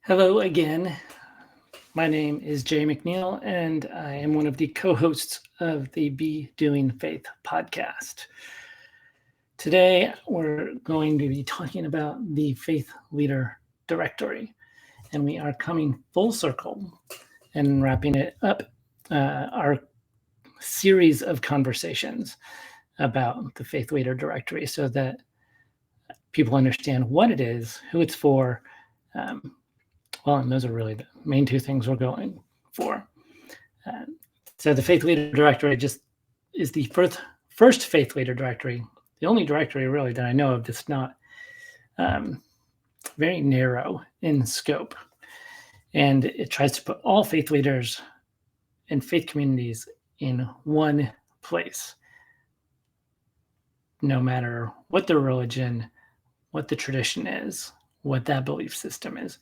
Hello again. My name is Jay McNeil, and I am one of the co hosts of the Be Doing Faith podcast. Today, we're going to be talking about the Faith Leader Directory, and we are coming full circle and wrapping it up our series of conversations about the Faith Leader Directory so that people understand what it is, who it's for. And those are really the main two things we're going for. So the Faith Leader Directory just is the first Faith Leader Directory, the only directory really that I know of that's not very narrow in scope. And it tries to put all faith leaders and faith communities in one place, no matter what their religion, what the tradition is, what that belief system is.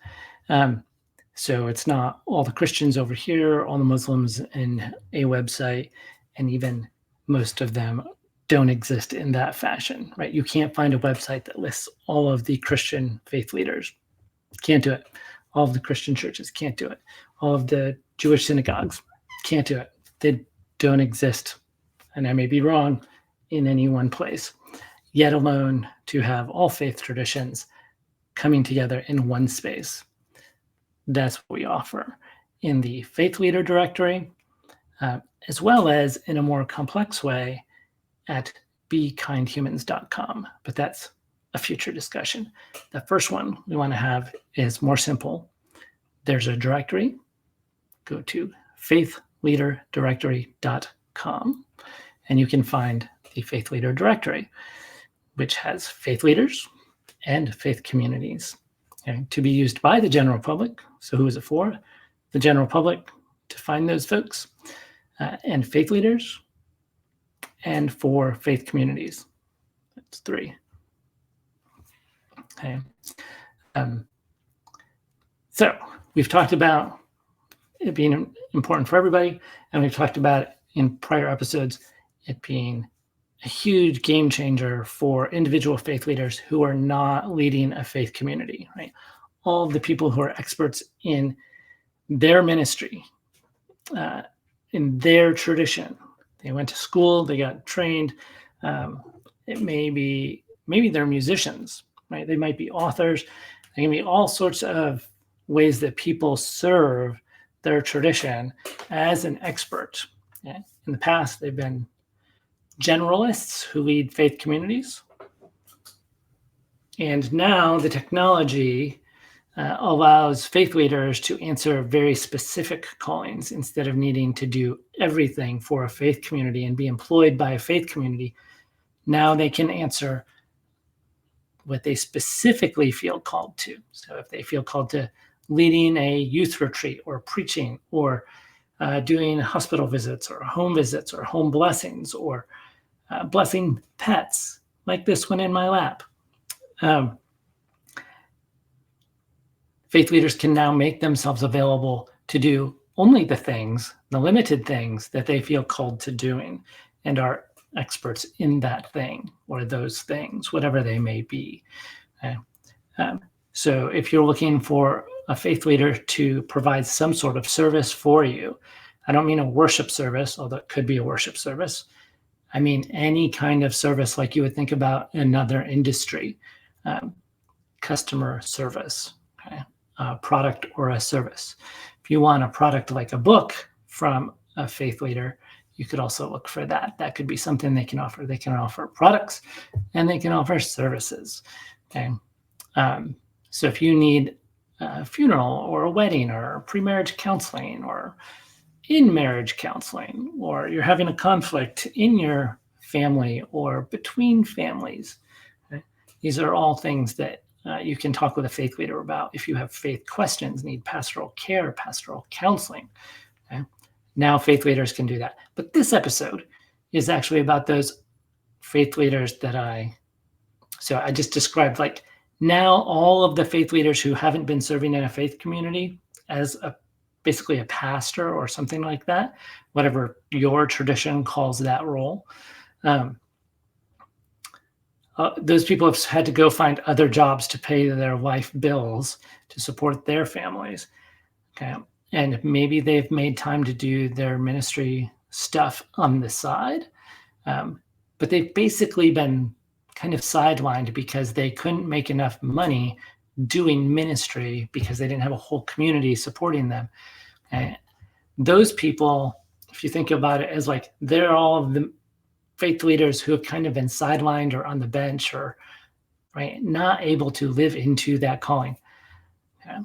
So it's not all the Christians over here, all the Muslims in a website, and even most of them don't exist in that fashion, right? You can't find a website that lists all of the Christian faith leaders. Can't do it. All of the Christian churches can't do it. All of the Jewish synagogues can't do it. They don't exist, and I may be wrong, in any one place, yet alone to have all faith traditions coming together in one space. That's what we offer in the Faith Leader Directory, as well as in a more complex way at bekindhumans.com. But that's a future discussion. The first one we want to have is more simple. There's a directory. Go to faithleaderdirectory.com, and you can find the Faith Leader Directory, which has faith leaders and faith communities, to be used by the general public. So who is it for? The general public to find those folks, and faith leaders, and for faith communities. That's three. Okay. So we've talked about it being important for everybody, and we've talked about it in prior episodes, it being a huge game changer for individual faith leaders who are not leading a faith community, right? All of the people who are experts in their ministry, in their tradition. They went to school, they got trained. It maybe they're musicians, right? They might be authors. There can be all sorts of ways that people serve their tradition as an expert. Okay? In the past, they've been generalists who lead faith communities. And now the technology allows faith leaders to answer very specific callings instead of needing to do everything for a faith community and be employed by a faith community. Now they can answer what they specifically feel called to. So if they feel called to leading a youth retreat or preaching or doing hospital visits or home visits or home blessings or blessing pets like this one in my lap. Faith leaders can now make themselves available to do only the things, the limited things that they feel called to doing and are experts in that thing or those things, whatever they may be. So if you're looking for a faith leader to provide some sort of service for you, I don't mean a worship service, although it could be a worship service. I mean any kind of service like you would think about another industry, customer service, okay? A product or a service. If you want a product like a book from a faith leader, you could also look for that. That could be something they can offer. They can offer products and they can offer services. Okay. So if you need a funeral or a wedding or pre-marriage counseling or in-marriage counseling, or you're having a conflict in your family or between families, okay? These are all things that you can talk with a faith leader about. If you have faith questions, need pastoral care, pastoral counseling, okay? Now faith leaders can do that. But this episode is actually about those faith leaders that I just described. Like now all of the faith leaders who haven't been serving in a faith community as basically a pastor or something like that, whatever your tradition calls that role. those people have had to go find other jobs to pay their life bills to support their families. Okay. And maybe they've made time to do their ministry stuff on the side. But they've basically been kind of sidelined because they couldn't make enough money doing ministry because they didn't have a whole community supporting them. Okay. Those people, if you think about it as like they're all the faith leaders who have kind of been sidelined or on the bench or right, not able to live into that calling. Okay.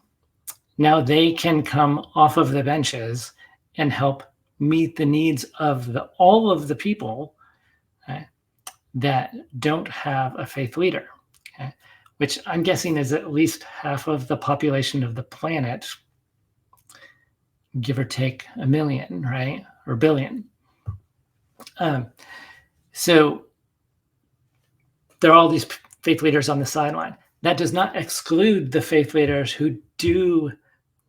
Now they can come off of the benches and help meet the needs of all of the people, okay, that don't have a faith leader, okay, which I'm guessing is at least half of the population of the planet, give or take a million, right, or billion. So there are all these faith leaders on the sideline. That does not exclude the faith leaders who do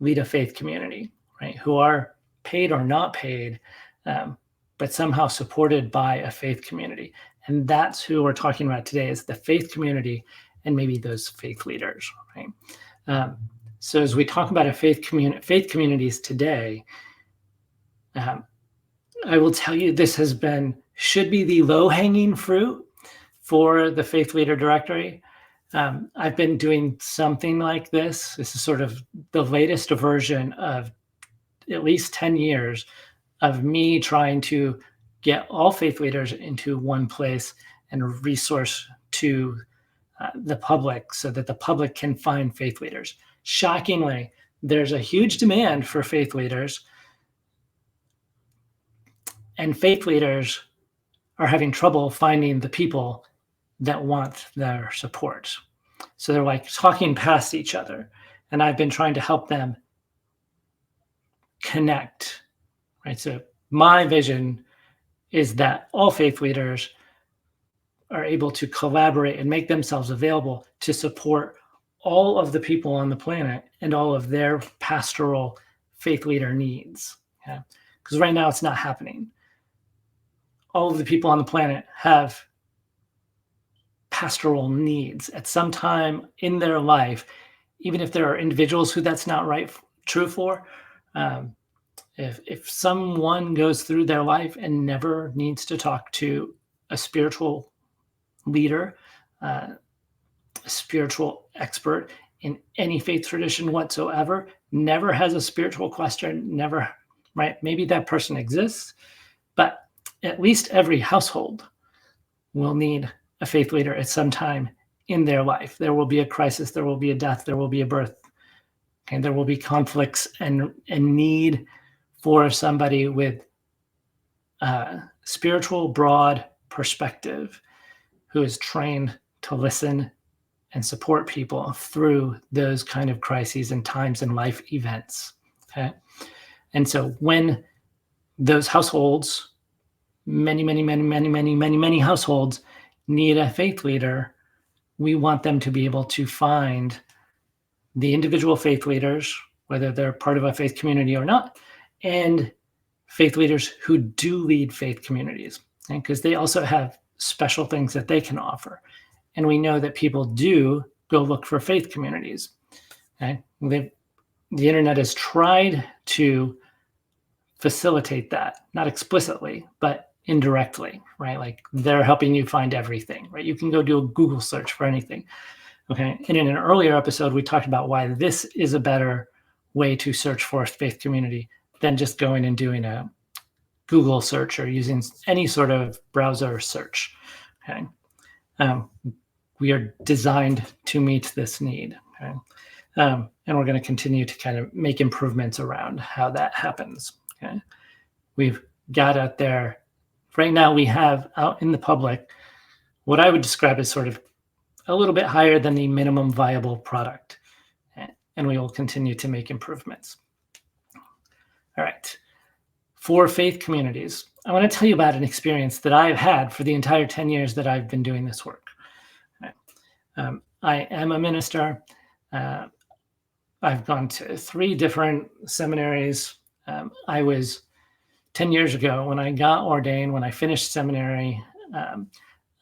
lead a faith community, right? Who are paid or not paid, but somehow supported by a faith community. And that's who we're talking about today, is the faith community and maybe those faith leaders, right? So as we talk about faith communities today, I will tell you this should be the low-hanging fruit for the faith leader directory. I've been doing something like this. This is sort of the latest version of at least 10 years of me trying to get all faith leaders into one place and resource to the public so that the public can find faith leaders. Shockingly, there's a huge demand for faith leaders, and faith leaders are having trouble finding the people that want their support. So they're like talking past each other. And I've been trying to help them connect, right? So my vision is that all faith leaders are able to collaborate and make themselves available to support all of the people on the planet and all of their pastoral faith leader needs. Yeah? Because right now it's not happening. All of the people on the planet have pastoral needs at some time in their life, even if there are individuals who that's not true for. If someone goes through their life and never needs to talk to a spiritual leader, a spiritual expert in any faith tradition whatsoever, never has a spiritual question, never, right? Maybe that person exists, but at least every household will need a faith leader at some time in their life. There will be a crisis, there will be a death, there will be a birth, and there will be conflicts and need for somebody with a spiritual, broad perspective who is trained to listen and support people through those kind of crises and times and life events. Okay. And so when those households, many households need a faith leader, we want them to be able to find the individual faith leaders, whether they're part of a faith community or not, and faith leaders who do lead faith communities, because they also have special things that they can offer. And we know that people do go look for faith communities. Okay? The internet has tried to facilitate that, not explicitly, but indirectly, right? Like they're helping you find everything, right? You can go do a Google search for anything. Okay. And in an earlier episode, we talked about why this is a better way to search for a faith community than just going and doing a Google search or using any sort of browser search. Okay. We are designed to meet this need. Okay. And we're going to continue to kind of make improvements around how that happens. Okay. We've got out there. Right now, we have out in the public what I would describe as sort of a little bit higher than the minimum viable product. And we will continue to make improvements. All right. For faith communities, I want to tell you about an experience that I've had for the entire 10 years that I've been doing this work. I am a minister. I've gone to 3 different seminaries. I was 10 years ago when I got ordained, when I finished seminary,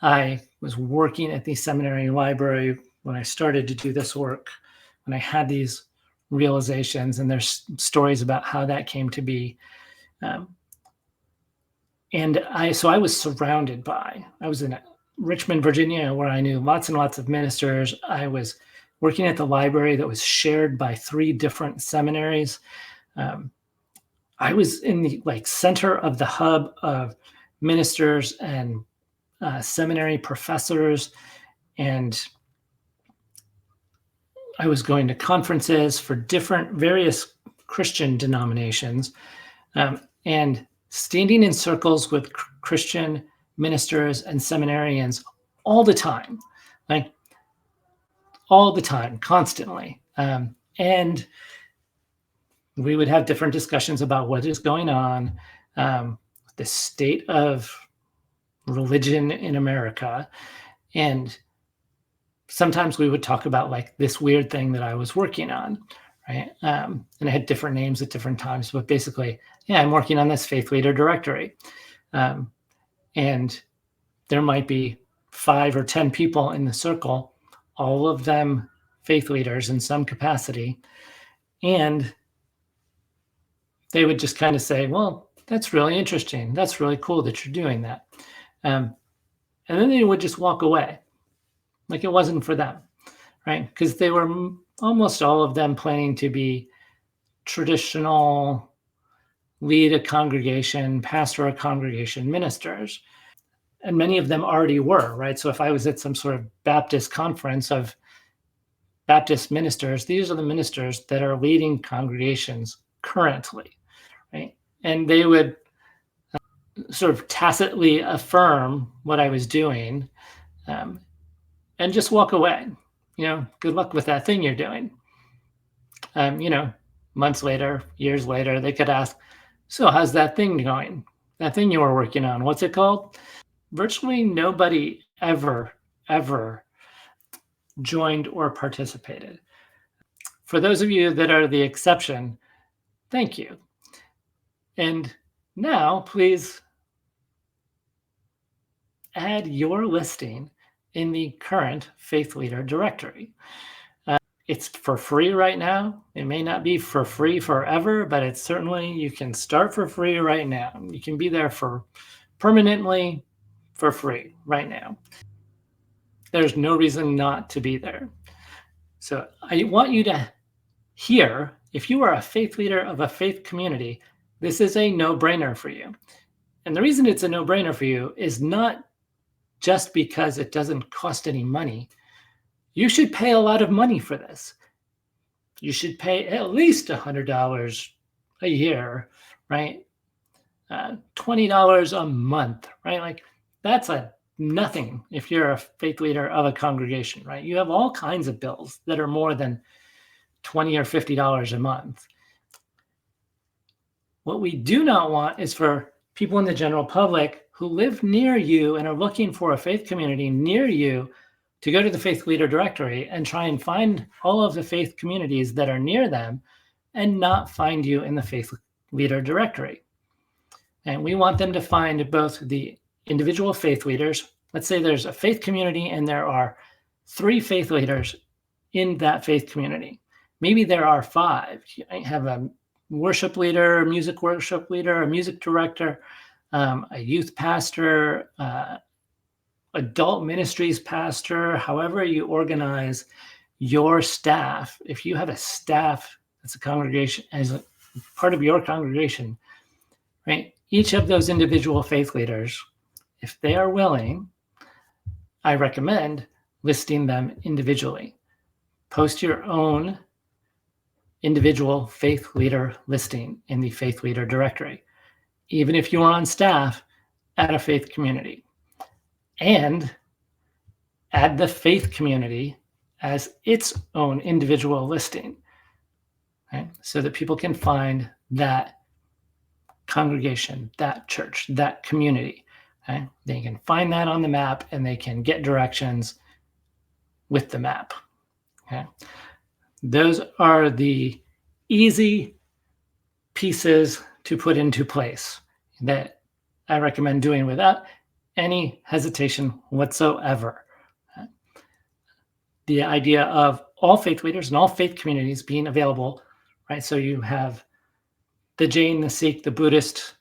I was working at the seminary library when I started to do this work, when I had these realizations, and there's stories about how that came to be. Um, so I was surrounded by, I was in Richmond, Virginia, where I knew lots and lots of ministers. I was working at the library that was shared by 3 different seminaries. I was in the center of the hub of ministers and seminary professors, and I was going to conferences for various Christian denominations, and standing in circles with Christian ministers and seminarians all the time, constantly. And we would have different discussions about what is going on, the state of religion in America. And sometimes we would talk about this weird thing that I was working on, right? And I had different names at different times, but basically, I'm working on this faith leader directory. And there might be 5 or 10 people in the circle, all of them faith leaders in some capacity. And they would just kind of say, well, that's really interesting. That's really cool that you're doing that. And then they would just walk away. Like it wasn't for them, right? Because they were almost all of them planning to be traditional, lead a congregation, pastor a congregation, ministers. And many of them already were, right? So if I was at some sort of Baptist conference of Baptist ministers, these are the ministers that are leading congregations currently, right? And they would sort of tacitly affirm what I was doing, and just walk away. Good luck with that thing you're doing. Months later, years later, they could ask, so how's that thing going? That thing you were working on, what's it called? Virtually nobody ever joined or participated. For those of you that are the exception, thank you. And now, please add your listing in the current Faith Leader directory. It's for free right now. It may not be for free forever, but it's certainly, you can start for free right now. You can be there for permanently for free right now. There's no reason not to be there. So I want you to hear, if you are a faith leader of a faith community, this is a no-brainer for you. And the reason it's a no-brainer for you is not just because it doesn't cost any money. You should pay a lot of money for this. You should pay at least $100 a year, right? $20 a month, right? That's nothing if you're a faith leader of a congregation, right? You have all kinds of bills that are more than $20 or $50 a month. What we do not want is for people in the general public who live near you and are looking for a faith community near you to go to the Faith Leader directory and try and find all of the faith communities that are near them and not find you in the Faith Leader directory. And we want them to find both the individual faith leaders. Let's say there's a faith community and there are 3 faith leaders in that faith community. Maybe there are 5. You might have a worship leader, a music worship leader, a music director, a youth pastor, adult ministries pastor, however you organize your staff. If you have a staff that's a congregation, as a part of your congregation, right? Each of those individual faith leaders, if they are willing, I recommend listing them individually. Post your own individual faith leader listing in the Faith Leader directory, even if you are on staff at a faith community. And add the faith community as its own individual listing, right? So that people can find that congregation, that church, that community. Okay? They can find that on the map and they can get directions with the map. Okay? Those are the easy pieces to put into place that I recommend doing with that. any hesitation whatsoever. The idea of all faith leaders and all faith communities being available, right? So you have the Jain, the Sikh, the Buddhist,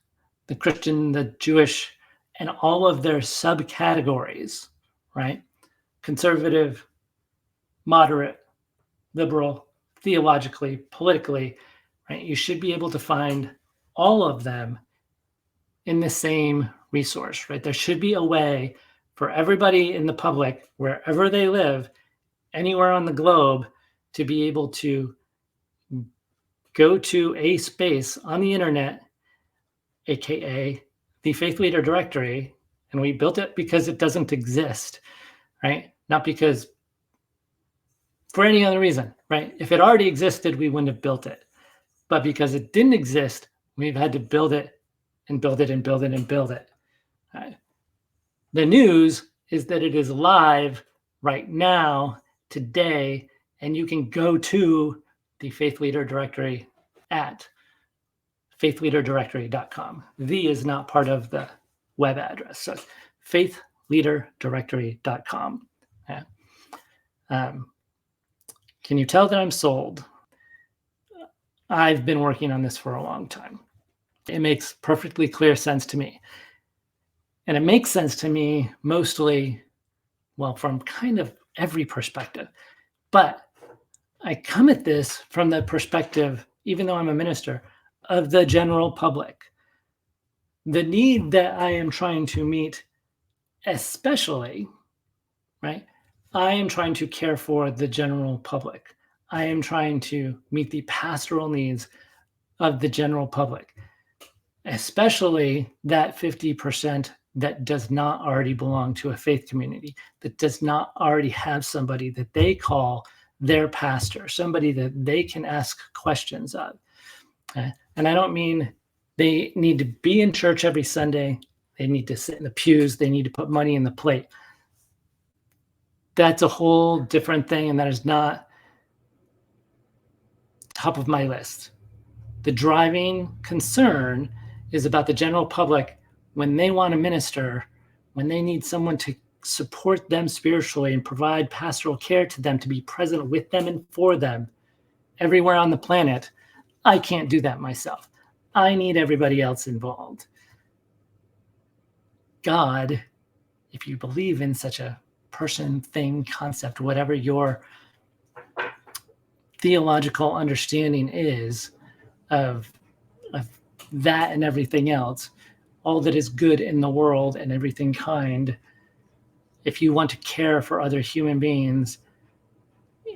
the Christian, the Jewish, and all of their subcategories, right? Conservative, moderate, liberal, theologically, politically, right? You should be able to find all of them in the same resource, right? There should be a way for everybody in the public, wherever they live, anywhere on the globe, to be able to go to a space on the internet, aka the Faith Leader Directory, and we built it because it doesn't exist, right? Not because for any other reason, right? If it already existed, we wouldn't have built it. But because it didn't exist, we've had to build it and build it and build it and build it. Right? The news is that it is live right now, today, and you can go to the Faith Leader Directory at faithleaderdirectory.com. The is not part of the web address. So faithleaderdirectory.com. Yeah. Can you tell that I'm sold? I've been working on this for a long time. It makes perfectly clear sense to me. And it makes sense to me mostly, well, from kind of every perspective. But I come at this from the perspective, even though I'm a minister, of the general public. The need that I am trying to meet, especially, right? I am trying to care for the general public. I am trying to meet the pastoral needs of the general public, especially that 50% that does not already belong to a faith community, that does not already have somebody that they call their pastor, somebody that they can ask questions of. And I don't mean they need to be in church every Sunday. They need to sit in the pews. They need to put money in the plate. That's a whole different thing, and that is not top of my list. The driving concern is about the general public when they want to minister, when they need someone to support them spiritually and provide pastoral care to them, to be present with them and for them everywhere on the planet. I can't do that myself. I need everybody else involved. God, if you believe in such a person, thing, concept, whatever your theological understanding is of that and everything else, all that is good in the world and everything kind, if you want to care for other human beings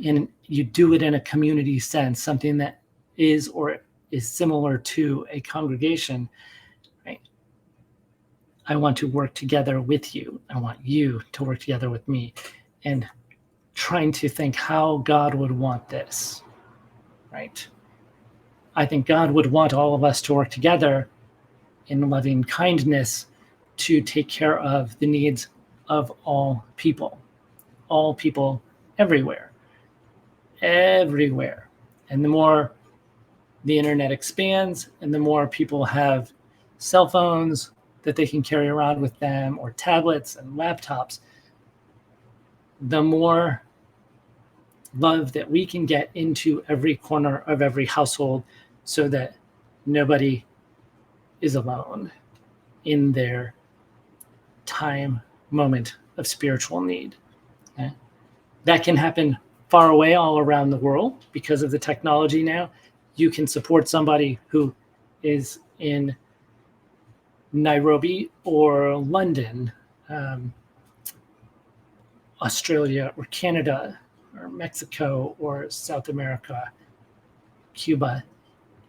and you do it in a community sense, something that is or is similar to a congregation, right? I want to work together with you. I want you to work together with me, and trying to think how God would want this, right? I think God would want all of us to work together in loving kindness to take care of the needs of all people everywhere. And the more the internet expands and the more people have cell phones that they can carry around with them, or tablets and laptops, the more love that we can get into every corner of every household, so that nobody is alone in their moment of spiritual need. Okay? That can happen far away all around the world because of the technology now. You can support somebody who is in Nairobi or London, Australia or Canada or Mexico or South America, Cuba,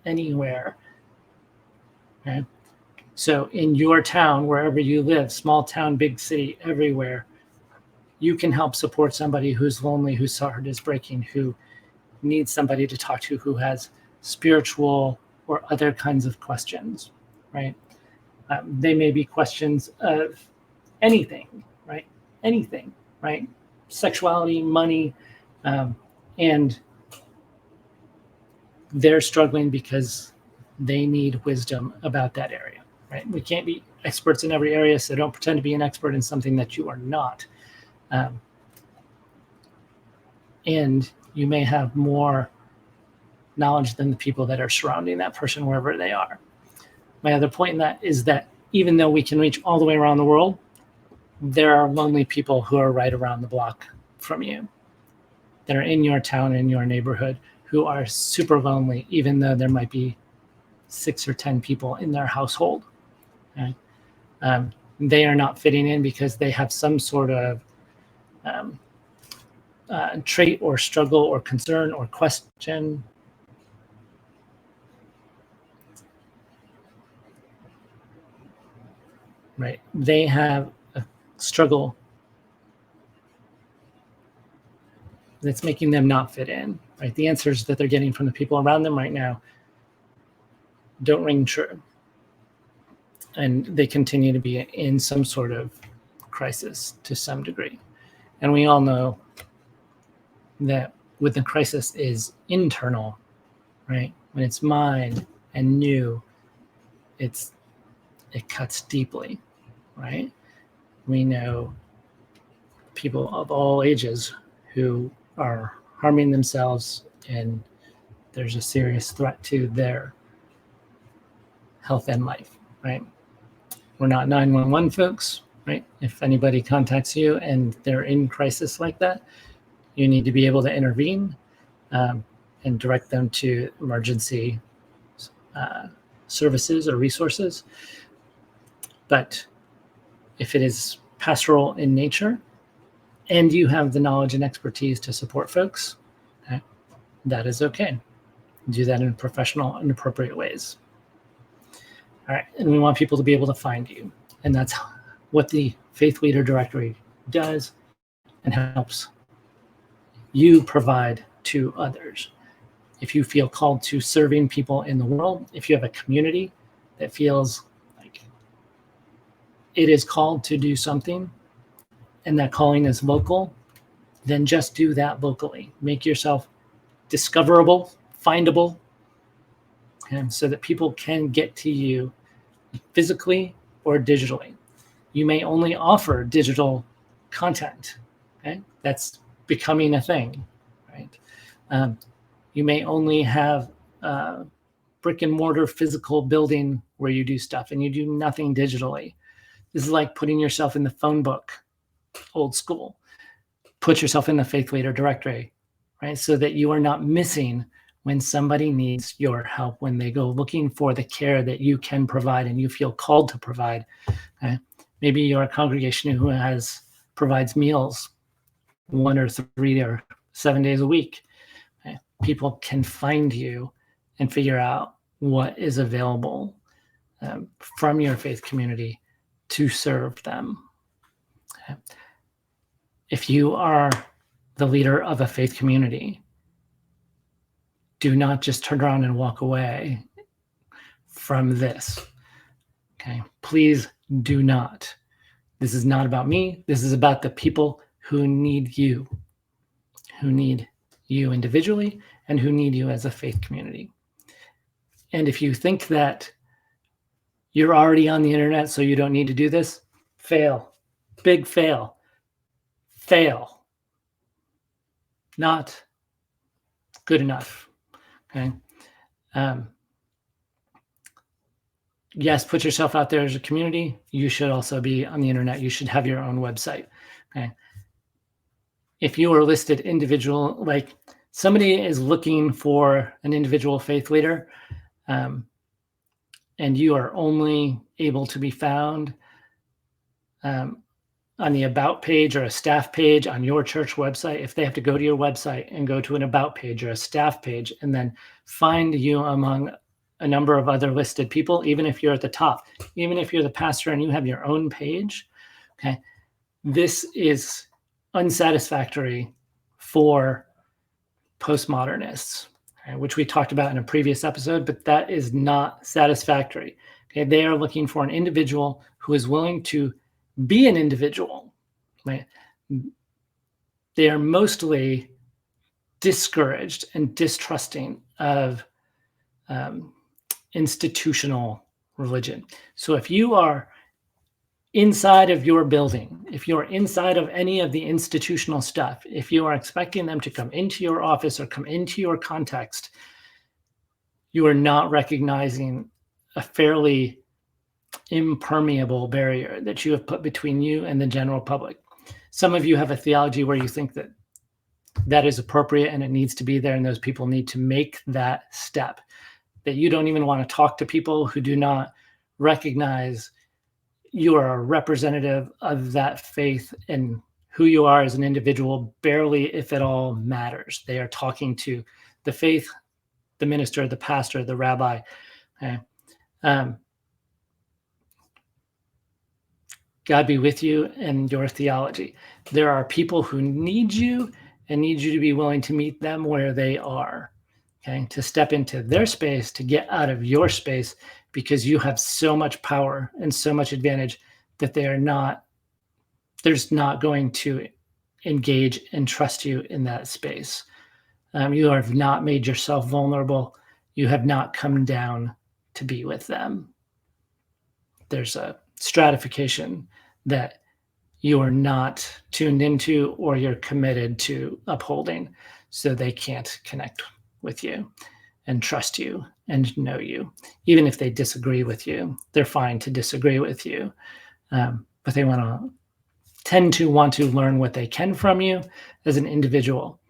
anywhere. Okay? So in your town, wherever you live, small town, big city, everywhere, you can help support somebody who's lonely, whose heart is breaking, who needs somebody to talk to, who has spiritual or other kinds of questions, right? They may be questions of anything, right? Anything, right? Sexuality, money, and they're struggling because they need wisdom about that area, right? We can't be experts in every area, so don't pretend to be an expert in something that you are not. And you may have more knowledge than the people that are surrounding that person wherever they are. My other point in that is that even though we can reach all the way around the world, there are lonely people who are right around the block from you, that are in your town, in your neighborhood, who are super lonely, even though there might be 6 or 10 people in their household. Okay? They are not fitting in because they have some sort of trait or struggle or concern or question. Right? They have a struggle that's making them not fit in. Right? The answers that they're getting from the people around them right now don't ring true. And they continue to be in some sort of crisis to some degree. And we all know that when the crisis is internal, right? When it's mine and new, it cuts deeply, right? We know people of all ages who are harming themselves, and there's a serious threat to their health and life, right? We're not 911 folks, right? If anybody contacts you and they're in crisis like that, you need to be able to intervene and direct them to emergency services or resources. But if it is pastoral in nature and you have the knowledge and expertise to support folks, okay, that is okay. Do that in professional and appropriate ways. All right, and we want people to be able to find you. And that's what the Faith Leader Directory does and helps you provide to others. If you feel called to serving people in the world, if you have a community that feels like it is called to do something and that calling is local, then just do that locally. Make yourself discoverable, findable, and so that people can get to you physically or digitally. You may only offer digital content. Okay? That's becoming a thing, right? You may only have a brick and mortar physical building where you do stuff and you do nothing digitally. This is like putting yourself in the phone book, old school. Put yourself in the Faith Leader Directory, right? So that you are not missing when somebody needs your help, when they go looking for the care that you can provide and you feel called to provide. Okay? Maybe you're a congregation who provides meals 1 or 3 or 7 days a week. Okay? People can find you and figure out what is available from your faith community to serve them. Okay? If you are the leader of a faith community, do not just turn around and walk away from this. Okay, please do not. This is not about me. This is about the people who need you individually and who need you as a faith community. And if you think that you're already on the internet, so you don't need to do this, fail. Big fail. Fail. Not good enough. Okay. Yes, put yourself out there as a community. You should also be on the internet. You should have your own website. Okay. If you are listed individual, like somebody is looking for an individual faith leader, and you are only able to be found on the about page or a staff page on your church website, if they have to go to your website and go to an about page or a staff page and then find you among a number of other listed people, even if you're at the top, even if you're the pastor and you have your own page, okay, this is unsatisfactory for postmodernists, okay, which we talked about in a previous episode, but that is not satisfactory. Okay, they are looking for an individual who is willing to be an individual. Right? They are mostly discouraged and distrusting of institutional religion. So if you are inside of your building, if you're inside of any of the institutional stuff, if you are expecting them to come into your office or come into your context, you are not recognizing a fairly impermeable barrier that you have put between you and the general public. Some of you have a theology where you think that that is appropriate and it needs to be there, and those people need to make that step, that you don't even want to talk to people who do not recognize you are a representative of that faith, and who you are as an individual barely, if at all, matters. They are talking to the faith, the minister, the pastor, the rabbi. Okay? God be with you and your theology. There are people who need you and need you to be willing to meet them where they are, okay? To step into their space, to get out of your space, because you have so much power and so much advantage that they're just not going to engage and trust you in that space. You have not made yourself vulnerable. You have not come down to be with them. There's a stratification that you are not tuned into or you're committed to upholding, so they can't connect with you and trust you and know you. Even if they disagree with you, they're fine to disagree with you, but they tend to want to learn what they can from you as an individual.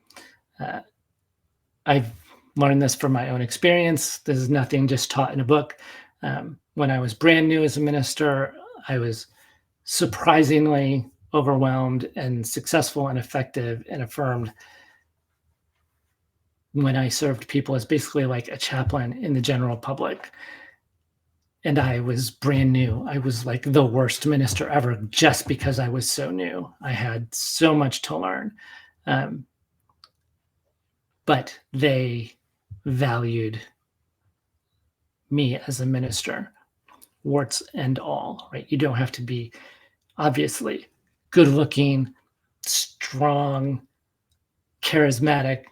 I've learned this from my own experience. This is nothing just taught in a book. When I was brand new as a minister, I was surprisingly overwhelmed and successful and effective and affirmed when I served people as basically like a chaplain in the general public. And I was brand new. I was like the worst minister ever just because I was so new. I had so much to learn. But they valued me as a minister, warts and all, right? You don't have to be obviously good looking, strong, charismatic,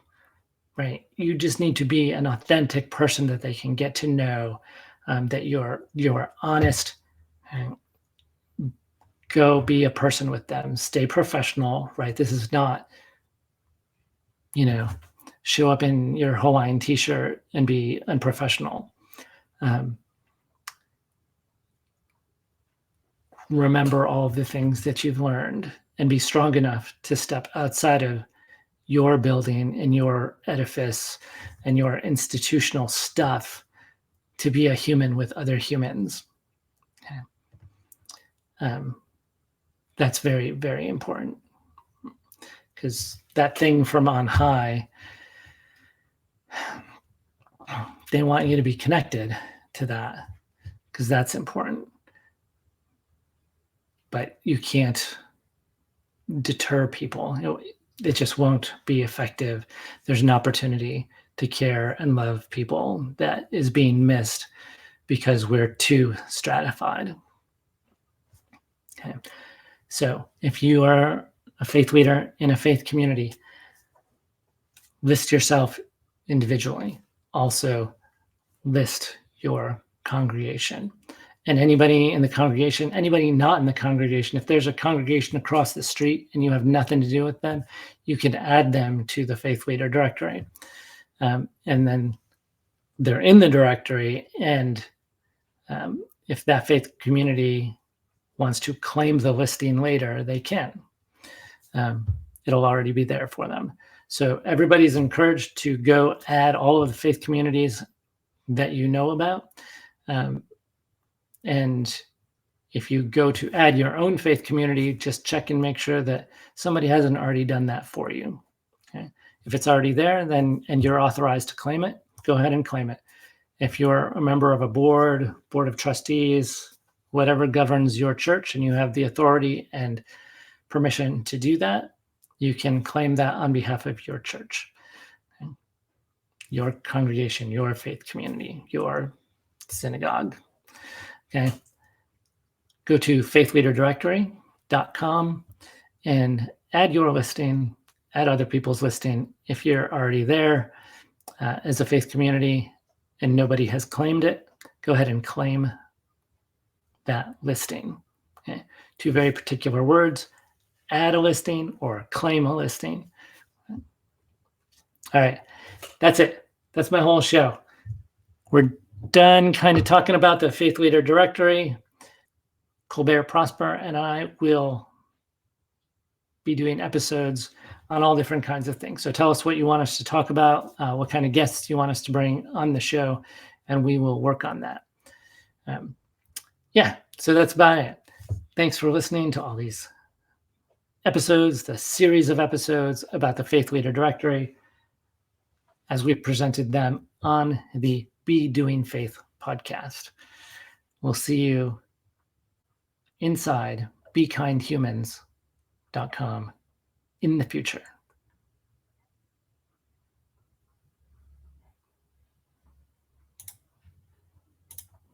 right? You just need to be an authentic person that they can get to know, that you're honest, and go be a person with them, stay professional, right? This is not, show up in your Hawaiian t-shirt and be unprofessional. Remember all of the things that you've learned and be strong enough to step outside of your building and your edifice and your institutional stuff to be a human with other humans. Okay. That's very, very important, because that thing from on high, they want you to be connected to that, because that's important. But you can't deter people. It just won't be effective. There's an opportunity to care and love people that is being missed because we're too stratified. Okay. So if you are a faith leader in a faith community, list yourself individually. Also list your congregation. And anybody in the congregation, anybody not in the congregation, if there's a congregation across the street and you have nothing to do with them, you can add them to the faith leader directory. And then they're in the directory. And if that faith community wants to claim the listing later, they can. It'll already be there for them. So everybody's encouraged to go add all of the faith communities that you know about. And if you go to add your own faith community, just check and make sure that somebody hasn't already done that for you. Okay? If it's already there, and you're authorized to claim it, go ahead and claim it. If you're a member of a board of trustees, whatever governs your church, and you have the authority and permission to do that, you can claim that on behalf of your church, okay? Your congregation, your faith community, your synagogue. Okay. Go to faithleaderdirectory.com and add your listing, add other people's listing. If you're already there as a faith community and nobody has claimed it, go ahead and claim that listing. Okay. two very particular words: add a listing or claim a listing. All right, that's it. That's my whole show. We're done kind of talking about the Faith Leader Directory. Colbert Prosper and I will be doing episodes on all different kinds of things. So tell us what you want us to talk about, what kind of guests you want us to bring on the show, and we will work on that. Yeah, so that's about it. Thanks for listening to all these episodes, the series of episodes about the Faith Leader Directory as we presented them on the Be Doing Faith podcast. We'll see you inside BeKindHumans.com in the future.